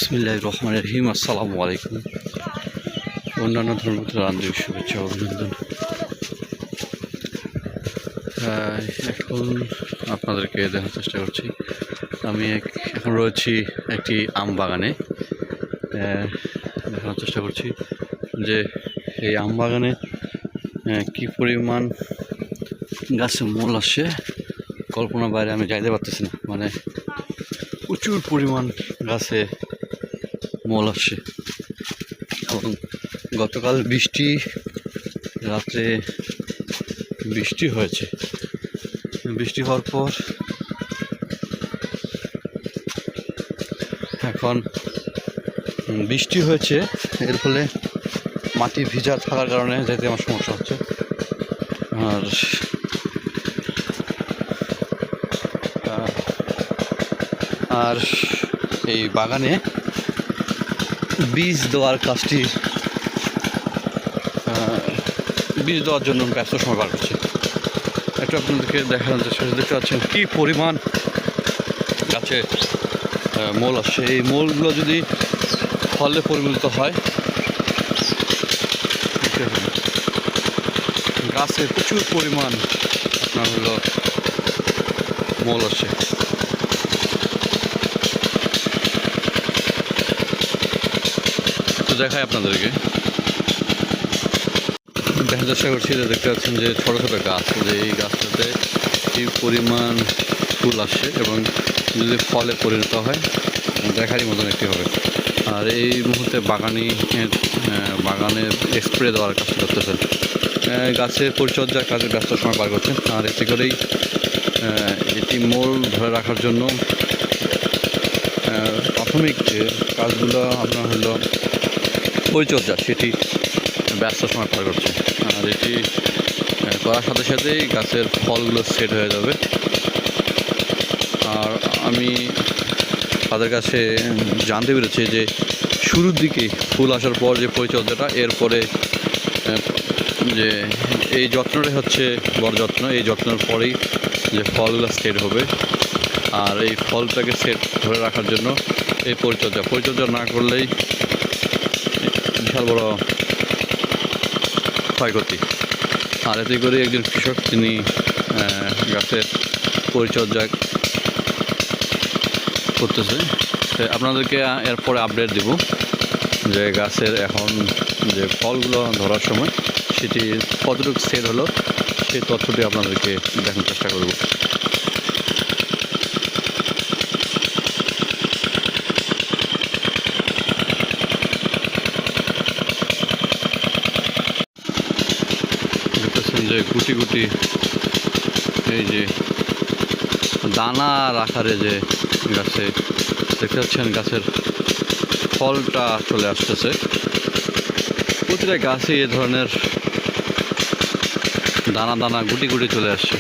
বিসমিল্লাহির রহমানির রহিম। আসসালামু আলাইকুম। অন্যান্য ধর্মীয় আন্তরিক শুভেচ্ছা অভিনন্দন। এখন আপনাদেরকে দেখার চেষ্টা করছি। আমি এখন রয়েছি একটি আম বাগানে। দেখানোর চেষ্টা করছি যে এই আম বাগানে কী পরিমাণ গাছে মূল আসছে, কল্পনার বাইরে আমি যাইতে পারতেছি না। মানে প্রচুর পরিমাণ গাছে মূল আসছে। এবং গতকাল রাত্রে বৃষ্টি হয়েছে। বৃষ্টি হওয়ার পর এখন বৃষ্টি হয়েছে, এর ফলে মাটি ভিজা থাকার কারণে যেতে আমার সমস্যা হচ্ছে। আর এই বাগানে বীজ দেওয়ার কাজটি বীজ দেওয়ার জন্য ব্যস্ত সময় বার করছি। একটু আপনাদেরকে দেখানোর চেষ্টা দেখতে পাচ্ছেন কী পরিমাণ গাছে মূল আসছে। এই মূলগুলো যদি ফলে পরিণত হয়, গাছে প্রচুর পরিমাণ আপনার হলো মূল আসছে। তো দেখাই আপনাদেরকে, দেখার চেষ্টা করছি যে দেখতে পাচ্ছেন যে ছোটো ছোটো গাছ, যে এই গাছটাতে কি পরিমাণ ফুল আসছে এবং যদি ফলে পরিণত হয় দেখারই মতন একটি হবে। আর এই মুহূর্তে বাগানের স্প্রে দেওয়ার কাজ করতেছেন, গাছের পরিচর্যার কাজে ব্যস্ত সময় পার করছেন। আর এতে করেই এটি মূল ধরে রাখার জন্য প্রাথমিক যে কাজগুলো আপনার হলো পরিচর্যা, সেটি ব্যস্ত সময় পার করছে। আর এটি করার সাথে সাথেই গাছের ফলগুলো সেট হয়ে যাবে। আর আমি তাদের কাছে জানতে পেরেছি যে শুরুর দিকে ফুল আসার পর যে পরিচর্যাটা, এরপরে যে এই যত্নটাই হচ্ছে বড় যত্ন। এই যত্নের পরেই যে ফলগুলো সেট হবে। আর এই ফলটাকে সেট ধরে রাখার জন্য এই পরিচর্যা না করলেই বিশাল বড় ক্ষয়ক্ষতি। আর এতে করে একজন কৃষক তিনি গাছের পরিচর্যা করতেছে। আপনাদেরকে এরপরে আপডেট দেব যে গাছের এখন যে ফলগুলো ধরার সময় সেটি কতটুকু সেট হলো, সেই তথ্যটি আপনাদেরকে দেখানোর চেষ্টা করব। দেখতেছেন যে গুটি গুটি এই যে দানার আকারে যে গাছে দেখতে পাচ্ছেন গাছের ফলটা চলে আসতেছে। প্রতিটা গাছে এ ধরনের দানা দানা গুটি গুটি চলে আসছে।